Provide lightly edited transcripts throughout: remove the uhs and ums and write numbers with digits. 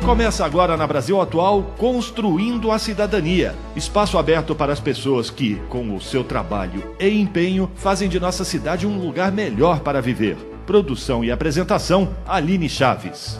Começa agora na Brasil Atual, Construindo a Cidadania. Espaço aberto para as pessoas que, com o seu trabalho e empenho, fazem de nossa cidade um lugar melhor para viver. Produção e apresentação, Aline Chaves.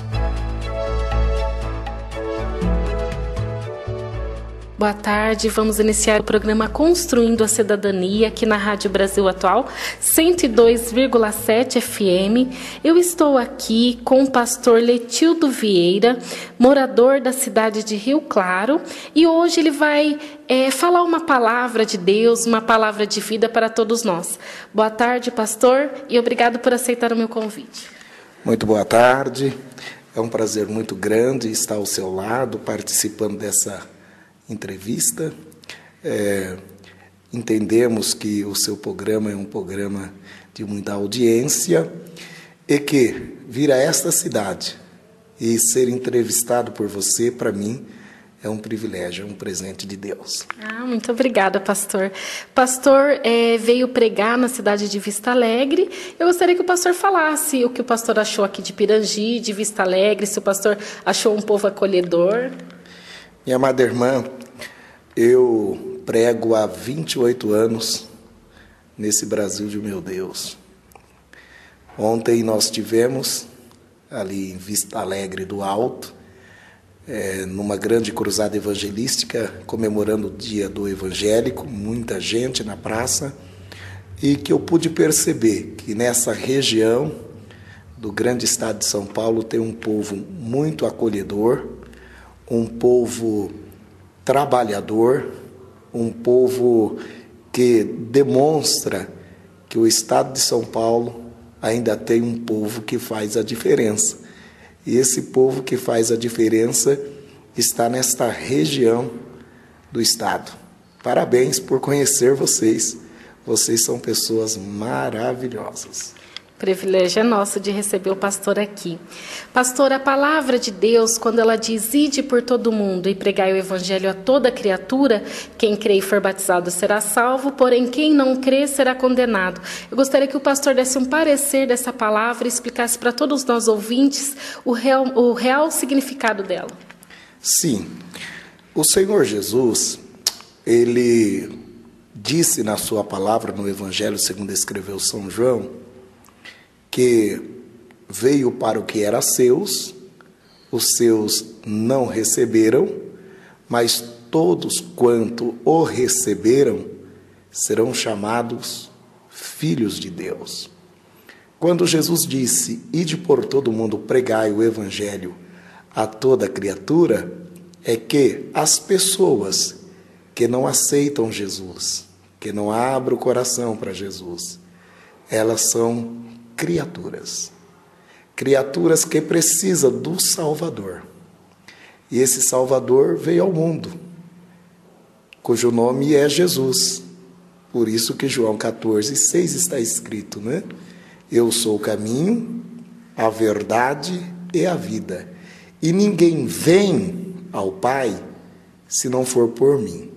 Boa tarde, vamos iniciar o programa Construindo a Cidadania aqui na Rádio Brasil Atual, 102,7 FM. Eu estou aqui com o pastor Letildo Vieira, morador da cidade de Rio Claro, e hoje ele vai falar uma palavra de Deus, uma palavra de vida para todos nós. Boa tarde, pastor, e obrigado por aceitar o meu convite. Muito boa tarde, é um prazer muito grande estar ao seu lado, participando dessa entrevista. Entendemos que o seu programa é um programa de muita audiência e que vir a esta cidade e ser entrevistado por você, para mim, é um privilégio, é um presente de Deus. Muito obrigada, pastor. Pastor veio pregar na cidade de Vista Alegre. Eu gostaria que o pastor falasse o que o pastor achou aqui de Pirangi, de Vista Alegre, se o pastor achou um povo acolhedor. Minha amada irmã, eu prego há 28 anos nesse Brasil de meu Deus. Ontem nós tivemos, ali em Vista Alegre do Alto, numa grande cruzada evangelística, comemorando o Dia do Evangélico, muita gente na praça, e que eu pude perceber que nessa região do grande estado de São Paulo tem um povo muito acolhedor, um povo trabalhador, um povo que demonstra que o estado de São Paulo ainda tem um povo que faz a diferença. E esse povo que faz a diferença está nesta região do estado. Parabéns por conhecer vocês. Vocês são pessoas maravilhosas. O privilégio é nosso de receber o pastor aqui. Pastor, a palavra de Deus, quando ela diz, ide por todo mundo e pregai o evangelho a toda criatura, quem crê e for batizado será salvo, porém quem não crê será condenado. Eu gostaria que o pastor desse um parecer dessa palavra e explicasse para todos nós ouvintes o real significado dela. Sim, o Senhor Jesus, ele disse na sua palavra, no evangelho segundo escreveu São João, que veio para o que era seus, os seus não receberam, mas todos quanto o receberam serão chamados filhos de Deus. Quando Jesus disse, ide por todo mundo, pregai o evangelho a toda criatura, é que as pessoas que não aceitam Jesus, que não abrem o coração para Jesus, elas são criaturas que precisam do Salvador. E esse Salvador veio ao mundo, cujo nome é Jesus. Por isso que João 14:6 está escrito, né? Eu sou o caminho, a verdade e a vida. E ninguém vem ao Pai se não for por mim.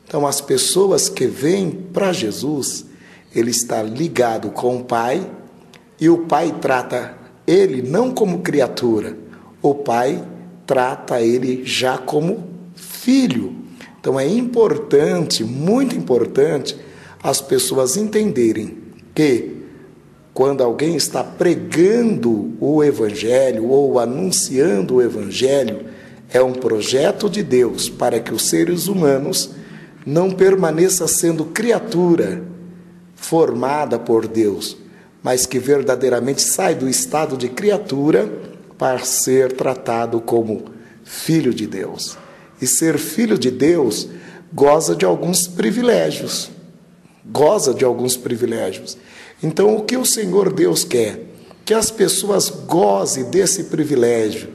Então, as pessoas que vêm para Jesus, ele está ligado com o Pai, e o Pai trata ele não como criatura, o Pai trata ele já como filho. Então é importante, muito importante, as pessoas entenderem que quando alguém está pregando o Evangelho ou anunciando o Evangelho, é um projeto de Deus para que os seres humanos não permaneçam sendo criatura formada por Deus, mas que verdadeiramente sai do estado de criatura para ser tratado como filho de Deus. E ser filho de Deus goza de alguns privilégios. Então, o que o Senhor Deus quer? Que as pessoas gozem desse privilégio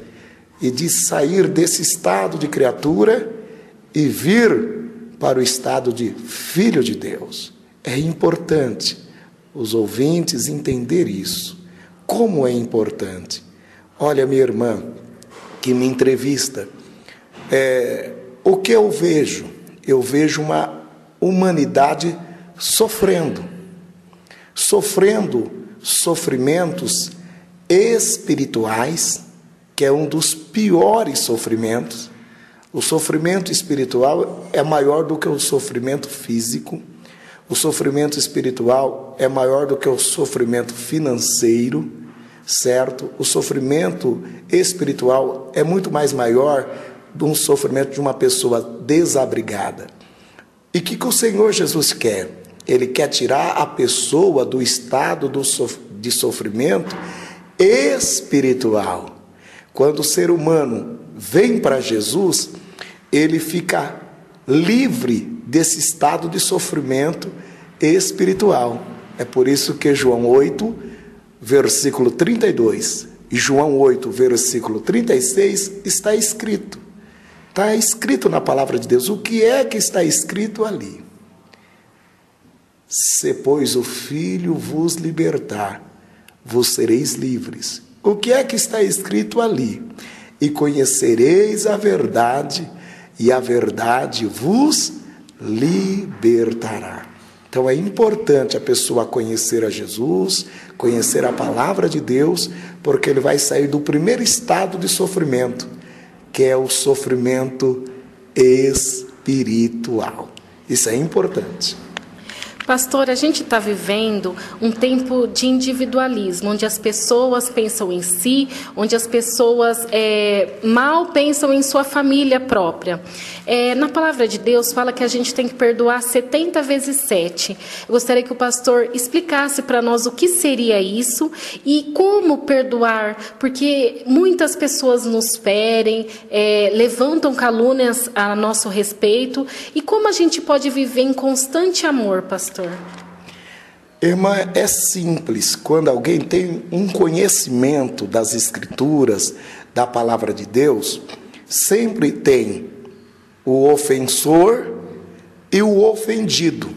e de sair desse estado de criatura e vir para o estado de filho de Deus. É importante os ouvintes entender isso. Como é importante. Olha, minha irmã, que me entrevista, o que eu vejo? Eu vejo uma humanidade sofrendo sofrimentos espirituais que é um dos piores sofrimentos. O sofrimento espiritual é maior do que o sofrimento físico. O sofrimento espiritual é maior do que o sofrimento financeiro, certo? O sofrimento espiritual é muito mais maior do que um sofrimento de uma pessoa desabrigada. E o que o Senhor Jesus quer? Ele quer tirar a pessoa do estado de sofrimento espiritual. Quando o ser humano vem para Jesus, ele fica livre desse estado de sofrimento espiritual. É por isso que João 8, versículo 32 e João 8, versículo 36 está escrito. Está escrito na palavra de Deus. O que é que está escrito ali? Se, pois, o Filho vos libertar, vos sereis livres. O que é que está escrito ali? E conhecereis a verdade, e a verdade vos libertará. Então é importante a pessoa conhecer a Jesus, conhecer a palavra de Deus, porque ele vai sair do primeiro estado de sofrimento, que é o sofrimento espiritual. Isso é importante. Pastor, a gente está vivendo um tempo de individualismo, onde as pessoas pensam em si, onde as pessoas mal pensam em sua família própria. Na palavra de Deus fala que a gente tem que perdoar 70 vezes 7. Eu gostaria que o pastor explicasse para nós o que seria isso e como perdoar, porque muitas pessoas nos ferem, levantam calúnias a nosso respeito, e como a gente pode viver em constante amor, pastor? Irmã, é simples. Quando alguém tem um conhecimento das Escrituras, da palavra de Deus, sempre tem o ofensor e o ofendido.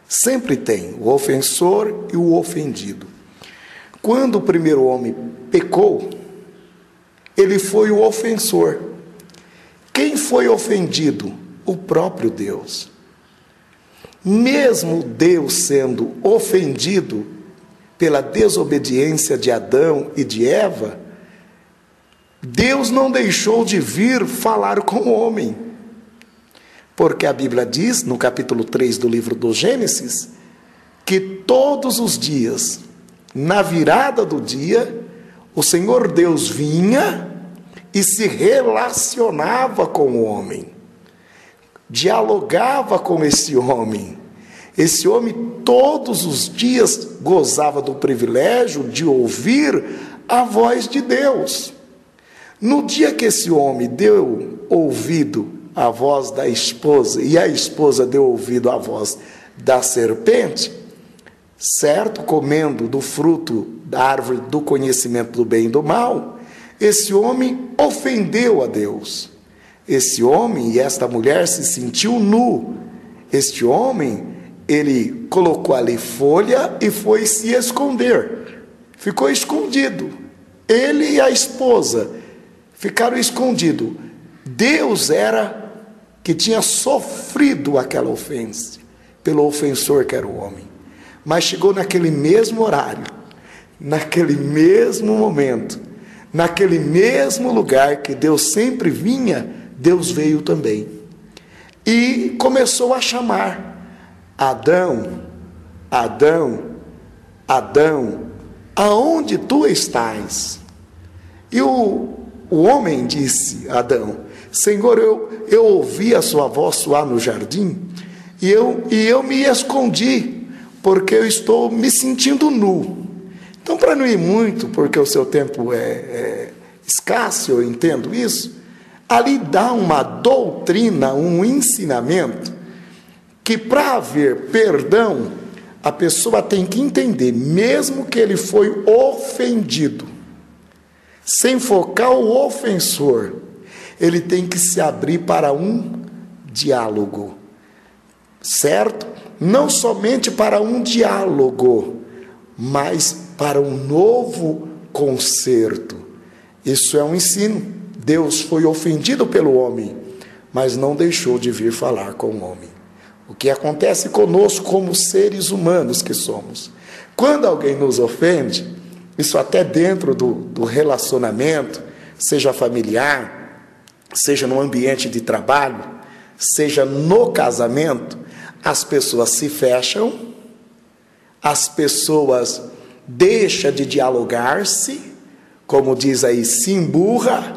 Sempre tem o ofensor e o ofendido. Quando o primeiro homem pecou, ele foi o ofensor. Quem foi ofendido? O próprio Deus. Mesmo Deus sendo ofendido pela desobediência de Adão e de Eva, Deus não deixou de vir falar com o homem. Porque a Bíblia diz, no capítulo 3 do livro do Gênesis, que todos os dias, na virada do dia, o Senhor Deus vinha e se relacionava com o homem. Dialogava com esse homem. Esse homem todos os dias gozava do privilégio de ouvir a voz de Deus. No dia que esse homem deu ouvido à voz da esposa e a esposa deu ouvido à voz da serpente, certo? Comendo do fruto da árvore do conhecimento do bem e do mal, esse homem ofendeu a Deus. Esse homem e esta mulher se sentiu nu. Este homem, ele colocou ali folha e foi se esconder. Ficou escondido. Ele e a esposa ficaram escondidos. Deus era que tinha sofrido aquela ofensa pelo ofensor que era o homem. Mas chegou naquele mesmo horário, naquele mesmo momento, naquele mesmo lugar que Deus sempre vinha, Deus veio também. E começou a chamar: Adão, Adão, Adão, aonde tu estás? E o homem disse a Adão: Senhor, eu ouvi a sua voz soar no jardim, e eu me escondi, porque eu estou me sentindo nu. Então, para não ir muito, porque o seu tempo é escasso, eu entendo isso, ali dá uma doutrina, um ensinamento, que para haver perdão, a pessoa tem que entender, mesmo que ele foi ofendido, sem focar o ofensor, ele tem que se abrir para um diálogo, certo? Não somente para um diálogo, mas para um novo concerto. Isso é um ensino. Deus foi ofendido pelo homem, mas não deixou de vir falar com o homem. O que acontece conosco como seres humanos que somos? Quando alguém nos ofende, isso até dentro do relacionamento, seja familiar, seja no ambiente de trabalho, seja no casamento, as pessoas se fecham, as pessoas deixam de dialogar-se, como diz aí, se emburra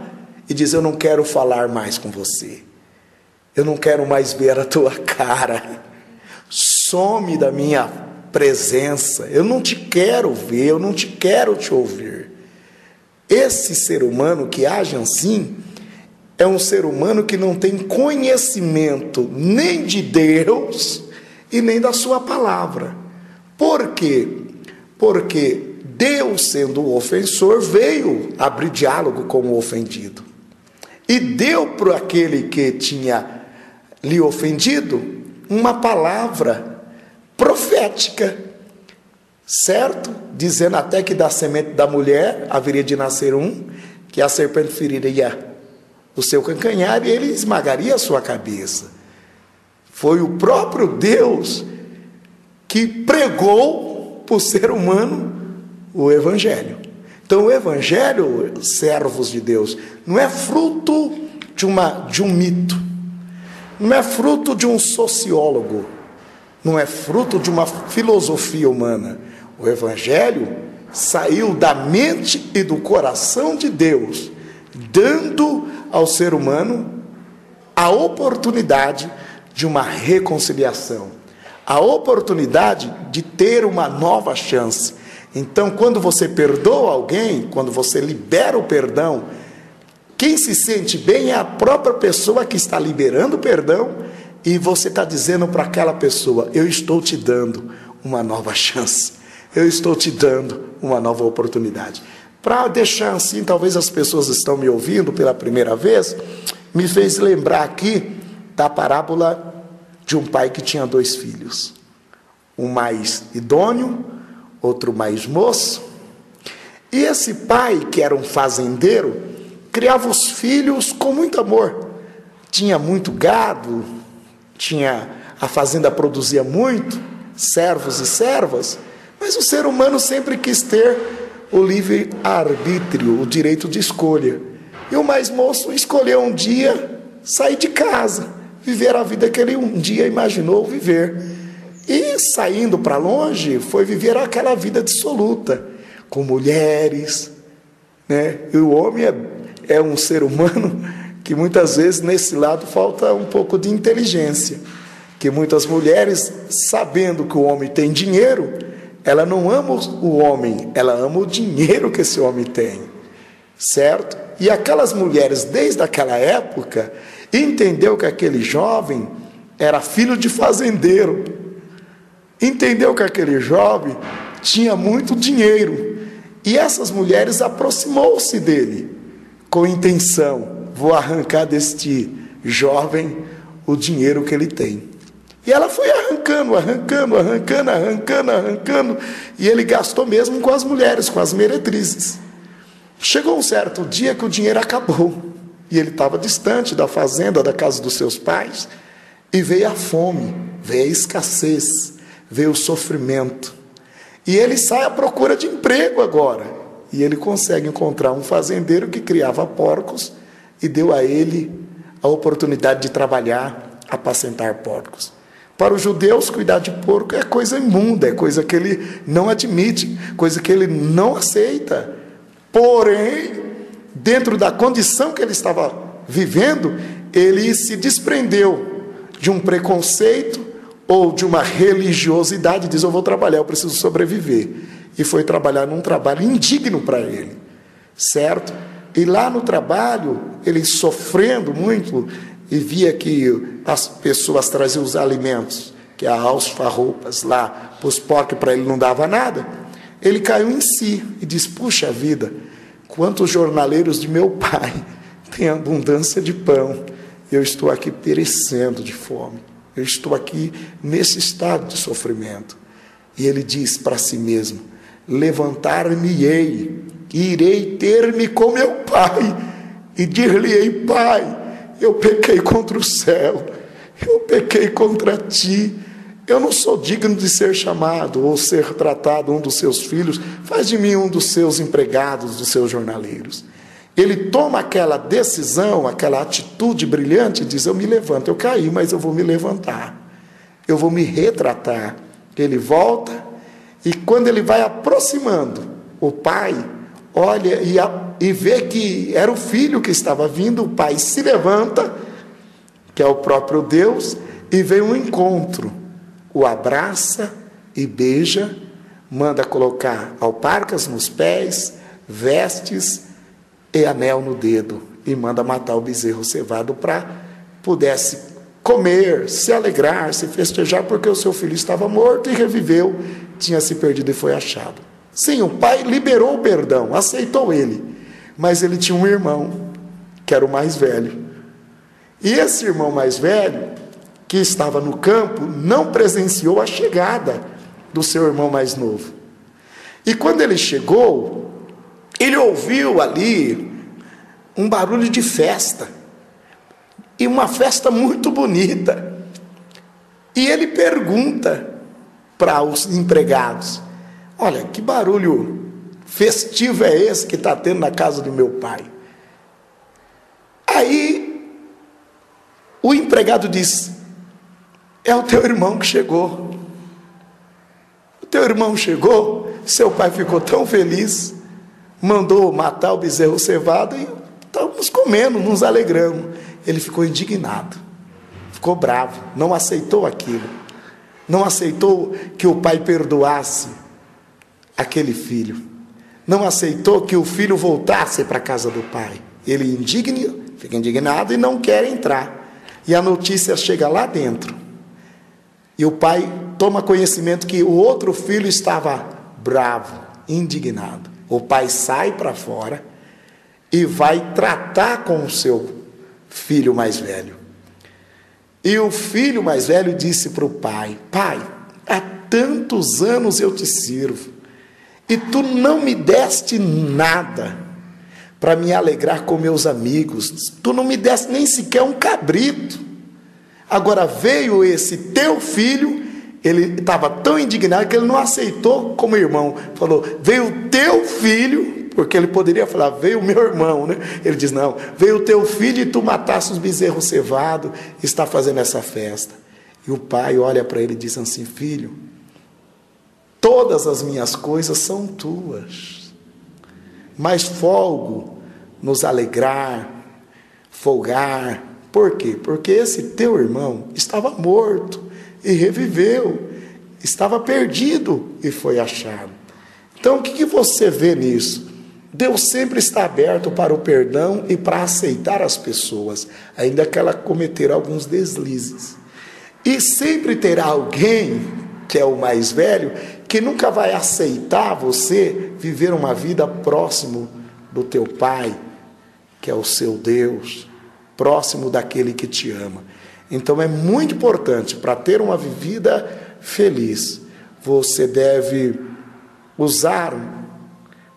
e diz: eu não quero falar mais com você, eu não quero mais ver a tua cara, some da minha presença, eu não te quero ver, eu não te quero te ouvir. Esse ser humano que age assim é um ser humano que não tem conhecimento nem de Deus e nem da sua palavra. Por quê? Porque Deus, sendo o ofensor, veio abrir diálogo com o ofendido. E deu para aquele que tinha lhe ofendido uma palavra profética, certo? Dizendo até que da semente da mulher haveria de nascer um, que a serpente feriria o seu calcanhar e ele esmagaria a sua cabeça. Foi o próprio Deus que pregou para o ser humano o Evangelho. Então o Evangelho, servos de Deus, não é fruto de um mito, não é fruto de um sociólogo, não é fruto de uma filosofia humana. O Evangelho saiu da mente e do coração de Deus, dando ao ser humano a oportunidade de uma reconciliação, a oportunidade de ter uma nova chance. Então, quando você perdoa alguém, quando você libera o perdão, quem se sente bem é a própria pessoa que está liberando o perdão, e você está dizendo para aquela pessoa: eu estou te dando uma nova chance, eu estou te dando uma nova oportunidade. Para deixar assim, talvez as pessoas estão me ouvindo pela primeira vez, me fez lembrar aqui da parábola de um pai que tinha 2 filhos. Um mais idôneo, outro mais moço. E esse pai, que era um fazendeiro, criava os filhos com muito amor. Tinha muito gado, a fazenda produzia muito, servos e servas, mas o ser humano sempre quis ter o livre-arbítrio, o direito de escolha. E o mais moço escolheu um dia sair de casa, viver a vida que ele um dia imaginou viver. E saindo para longe, foi viver aquela vida dissoluta, com mulheres, né? E o homem é um ser humano que muitas vezes nesse lado falta um pouco de inteligência, que muitas mulheres, sabendo que o homem tem dinheiro, ela não ama o homem, ela ama o dinheiro que esse homem tem, certo? E aquelas mulheres, desde aquela época, entendeu que aquele jovem era filho de fazendeiro, entendeu que aquele jovem tinha muito dinheiro, e essas mulheres aproximou-se dele, com intenção: vou arrancar deste jovem o dinheiro que ele tem. E ela foi arrancando, e ele gastou mesmo com as mulheres, com as meretrizes. Chegou um certo dia que o dinheiro acabou, e ele estava distante da fazenda, da casa dos seus pais, e veio a fome, veio a escassez, veio o sofrimento. E ele sai à procura de emprego agora, e ele consegue encontrar um fazendeiro que criava porcos, e deu a ele a oportunidade de trabalhar, apacentar porcos. Para os judeus, cuidar de porco é coisa imunda, é coisa que ele não admite, coisa que ele não aceita. Porém, dentro da condição que ele estava vivendo, ele se desprendeu de um preconceito ou de uma religiosidade, diz: eu vou trabalhar, eu preciso sobreviver. E foi trabalhar num trabalho indigno para ele, certo? E lá no trabalho, ele sofrendo muito, e via que as pessoas traziam os alimentos, que a alfarropas lá, para os porcos, para ele não dava nada. Ele caiu em si e disse: puxa vida, quantos jornaleiros de meu pai têm abundância de pão, eu estou aqui perecendo de fome, eu estou aqui nesse estado de sofrimento. E ele diz para si mesmo: levantar-me-ei, irei ter-me com meu pai, e dir-lhe-ei: pai, eu pequei contra o céu, eu pequei contra ti, eu não sou digno de ser chamado ou ser tratado um dos seus filhos, faz de mim um dos seus empregados, dos seus jornaleiros. ele toma aquela decisão, aquela atitude brilhante, e diz: eu me levanto, eu caí, mas eu vou me levantar, eu vou me retratar. Ele volta, e quando ele vai aproximando, o pai olha e vê que era o filho que estava vindo. O pai se levanta, que é o próprio Deus, e vem um encontro, o abraça e beija, manda colocar alparcas nos pés, vestes e anel no dedo, e manda matar o bezerro cevado para pudesse comer, se alegrar, se festejar, porque o seu filho estava morto e reviveu, tinha se perdido e foi achado. Sim, o pai liberou o perdão, aceitou ele, mas ele tinha um irmão, que era o mais velho. E esse irmão mais velho, que estava no campo, não presenciou a chegada do seu irmão mais novo. E quando ele chegou, ele ouviu ali um barulho de festa, e uma festa muito bonita. E ele pergunta para os empregados: olha, que barulho festivo é esse que está tendo na casa do meu pai? Aí o empregado diz: é o teu irmão que chegou. O teu irmão chegou, seu pai ficou tão feliz, mandou matar o bezerro cevado e estamos comendo, nos alegramos. Ele ficou indignado, ficou bravo, não aceitou aquilo, não aceitou que o pai perdoasse aquele filho, não aceitou que o filho voltasse para a casa do pai. Ele fica indignado e não quer entrar. E a notícia chega lá dentro, e o pai toma conhecimento que o outro filho estava bravo, indignado. O pai sai para fora e vai tratar com o seu filho mais velho. E o filho mais velho disse para o pai: pai, há tantos anos eu te sirvo, e tu não me deste nada para me alegrar com meus amigos, tu não me deste nem sequer um cabrito. Agora veio esse teu filho, ele estava tão indignado que ele não aceitou como irmão, falou: veio o teu filho, porque ele poderia falar: veio o meu irmão, né? Ele diz: não, veio o teu filho e tu mataste os bezerros cevados, está fazendo essa festa. E o pai olha para ele e diz assim: filho, todas as minhas coisas são tuas, mas folgo nos alegrar, folgar. Por quê? Porque esse teu irmão estava morto e reviveu, estava perdido e foi achado. Então o que você vê nisso? Deus sempre está aberto para o perdão e para aceitar as pessoas, ainda que ela cometer alguns deslizes. E sempre terá alguém, que é o mais velho, que nunca vai aceitar você viver uma vida próximo do teu pai, que é o seu Deus, próximo daquele que te ama. Então é muito importante, para ter uma vida feliz, você deve usar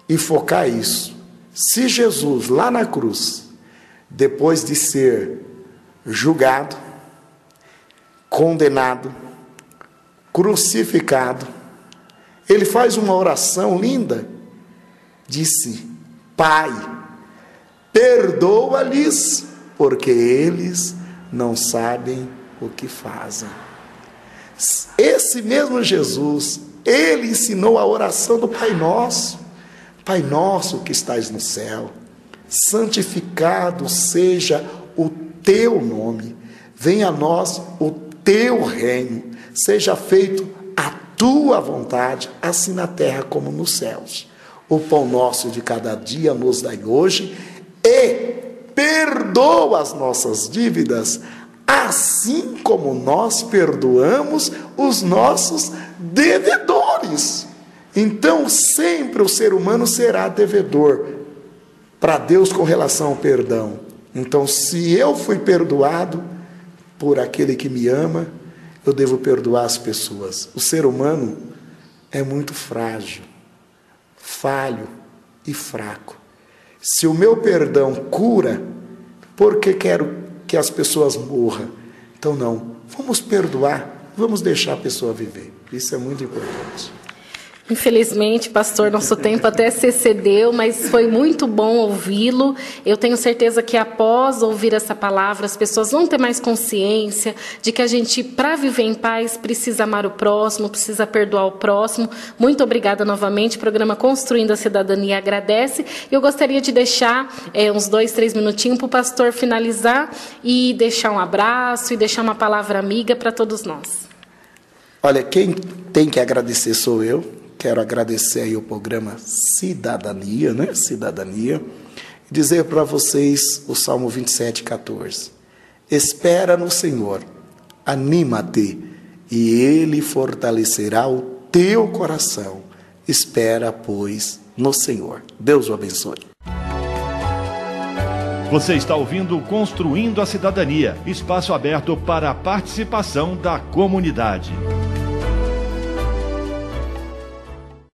e focar isso. Se Jesus, lá na cruz, depois de ser julgado, condenado, crucificado, ele faz uma oração linda, disse: Pai, perdoa-lhes, porque eles não sabem o que fazem. Esse mesmo Jesus, ele ensinou a oração do Pai Nosso. Pai nosso que estás no céu, santificado seja o teu nome, venha a nós o teu reino, seja feito a tua vontade, assim na terra como nos céus. O pão nosso de cada dia nos dai hoje, e perdoa as nossas dívidas, assim como nós perdoamos os nossos devedores. Então, sempre o ser humano será devedor para Deus com relação ao perdão. Então, se eu fui perdoado por aquele que me ama, eu devo perdoar as pessoas. O ser humano é muito frágil, falho e fraco. Se o meu perdão cura, por que quero que as pessoas morram? Então, não. Vamos perdoar, vamos deixar a pessoa viver. Isso é muito importante. Infelizmente, pastor, nosso tempo até se excedeu, mas foi muito bom ouvi-lo. Eu tenho certeza que após ouvir essa palavra, as pessoas vão ter mais consciência de que a gente, para viver em paz, precisa amar o próximo, precisa perdoar o próximo. Muito obrigada novamente. O programa Construindo a Cidadania agradece. Eu gostaria de deixar uns 2, 3 minutinhos para o pastor finalizar e deixar um abraço e deixar uma palavra amiga para todos nós. Olha, quem tem que agradecer sou eu. Quero agradecer aí o programa Cidadania, né? Cidadania. E dizer para vocês o Salmo 27:14. Espera no Senhor, anima-te, e Ele fortalecerá o teu coração. Espera, pois, no Senhor. Deus o abençoe. Você está ouvindo Construindo a Cidadania, espaço aberto para a participação da comunidade.